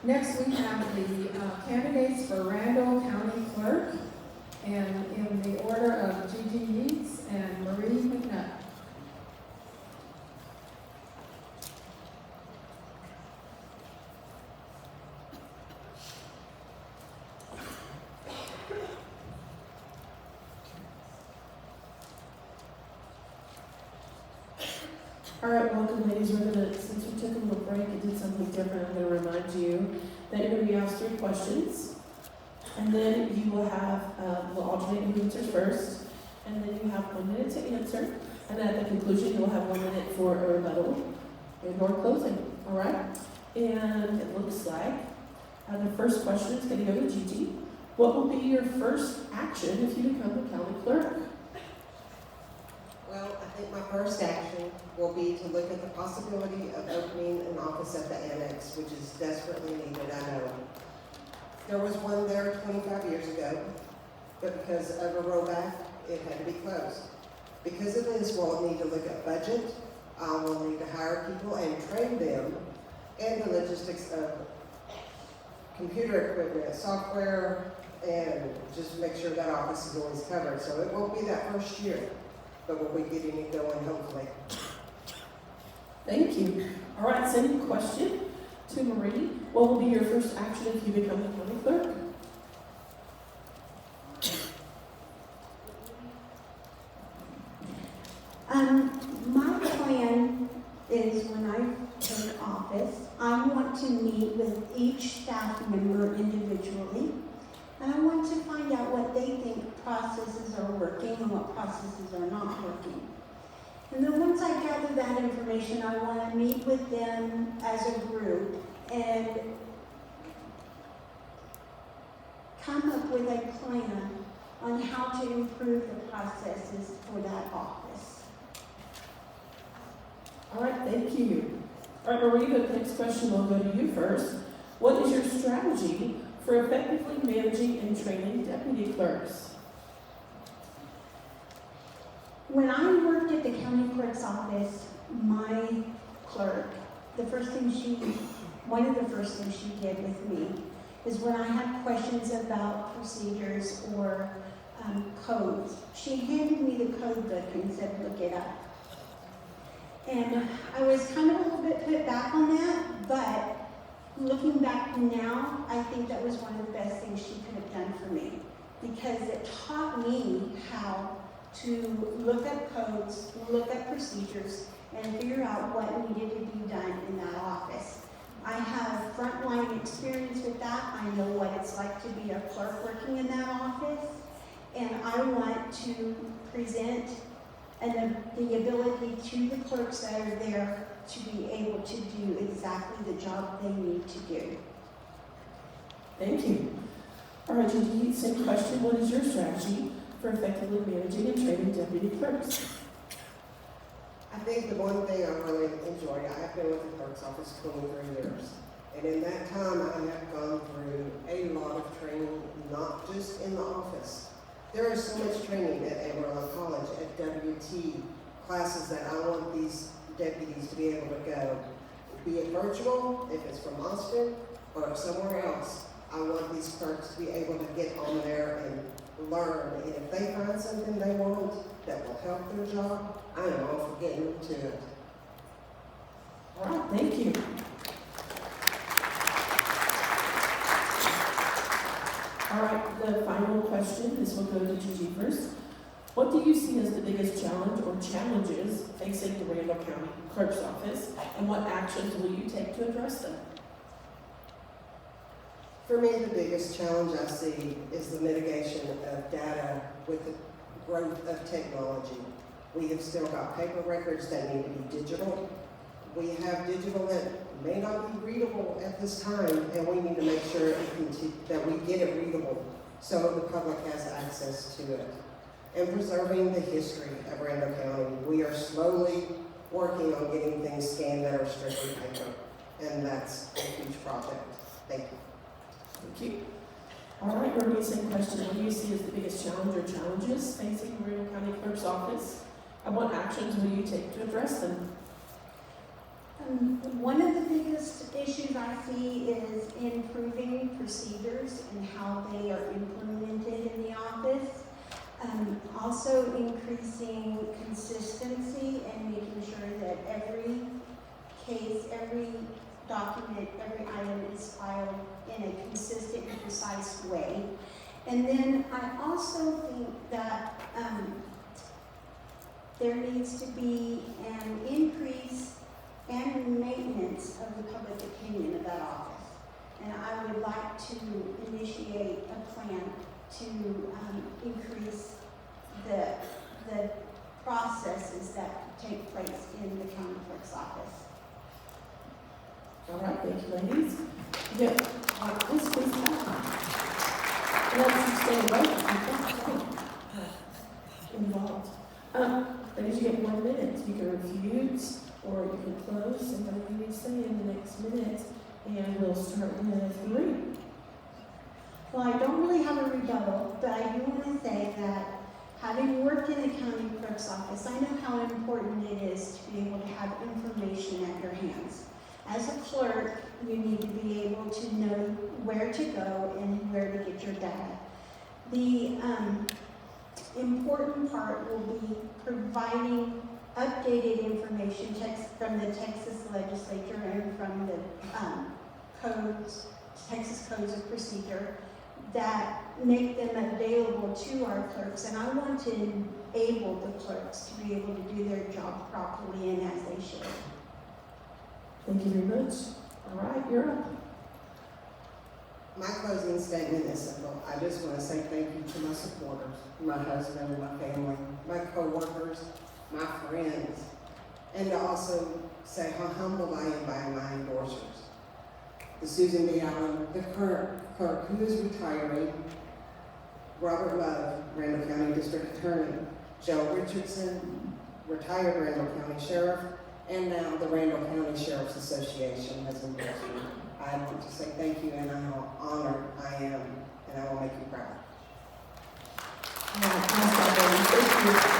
Next, we have the candidates for Randall County Clerk, and in the order of Gigi Yeats and Marie McNutt. All right, welcome, ladies. Since we took a little break and did something different, I'm going to remind you that you're going to be asked 3 questions, and then you will have, we'll alternate who answers first, and then you have 1 minute to answer, and then at the conclusion, you'll have 1 minute for a rebuttal and or closing, all right? And it looks like the first question is going to go to Gigi. What will be your first action if you become the county clerk? Well, I think my first action will be to look at the possibility of opening an office at the annex, which is desperately needed, I know. There was one there 25 years ago, but because of a rollback, it had to be closed. Because of this, we'll need to look at budget, we'll need to hire people and train them, and the logistics of computer equipment, software, and just make sure that office is always covered. So it won't be that first year, but we'll be getting it going hopefully. Thank you. All right, same question to Marie. What will be your first action if you become the county clerk? My plan is when I take office, I want to meet with each staff member individually, and I want to find out what they think processes are working and what processes are not working. And then once I gather that information, I want to meet with them as a group and come up with a plan on how to improve the processes for that office. All right, thank you. All right, Marie, the next question will go to you first. What is your strategy for effectively managing and training deputy clerks? When I worked at the county clerk's office, my clerk, one of the first things she did with me is when I had questions about procedures or codes, she handed me the code book and said, look it up. And I was kind of a little bit put back on that, but looking back now, I think that was one of the best things she could have done for me, because it taught me how to look up codes, look up procedures, and figure out what needed to be done in that office. I have frontline experience with that. I know what it's like to be a clerk working in that office, and I want to present the ability to the clerks that are there to be able to do exactly the job they need to do. Thank you. All right, Gigi, same question. What is your strategy for effectively managing and training deputy clerks? I think the one thing I really enjoy, I've been with the clerk's office 23 years. And in that time, I have gone through a lot of training, not just in the office. There is so much training at Amarillo College, at WT, classes that I want these deputies to be able to go. Be it virtual, if it's from Austin, or somewhere else. I want these clerks to be able to get on there and learn. And if they find something they want that will help their job, I am all for getting them to it. All right, thank you. All right, the final question, this will go to Gigi first. What do you see as the biggest challenge or challenges facing the Randall County Clerk's Office, and what actions will you take to address them? For me, the biggest challenge I see is the mitigation of data with the growth of technology. We have still got paper records that need to be digital. We have digital that may not be readable at this time, and we need to make sure that we get it readable so the public has access to it. And preserving the history of Randall County. We are slowly working on getting things scanned that are strictly paper, and that's a huge project. Thank you. Thank you. All right, Marie, same question. What do you see as the biggest challenge or challenges facing the Randall County Clerk's Office, and what actions will you take to address them? One of the biggest issues I see is improving procedures and how they are implemented in the office. Also increasing consistency and making sure that every case, every document, every item is filed in a consistent and precise way. And then I also think that there needs to be an increase and maintenance of the public opinion of that office. And I would like to initiate a plan to increase the processes that take place in the county clerk's office. All right, thank you, ladies. Yeah, this please let's stay away involved. Ladies, you get 1 minute. You can refuse or you can close and whatever you need to say in the next minute. And we'll start with Marie. Well, I don't really have a rebuttal, but I do want to say that having worked in the county clerk's office, I know how important it is to be able to have information at your hands. As a clerk, you need to be able to know where to go and where to get your data. The important part will be providing updated information from the Texas legislature and from the Texas Codes of Procedure that make them available to our clerks. And I want to enable the clerks to be able to do their job properly and as they should. Thank you very much. All right, you're up. My closing statement is simple. I just want to say thank you to my supporters, my husband, my family, my co-workers, my friends, and to also say how humbled I am by my endorsers. The Susan B. Allen, the current clerk who is retiring, Robert Love, Randall County District Attorney, Joe Richardson, retired Randall County Sheriff, and now the Randall County Sheriff's Association has endorsed me. I want to say thank you and how honored I am, and I will make you proud. All right, thank you.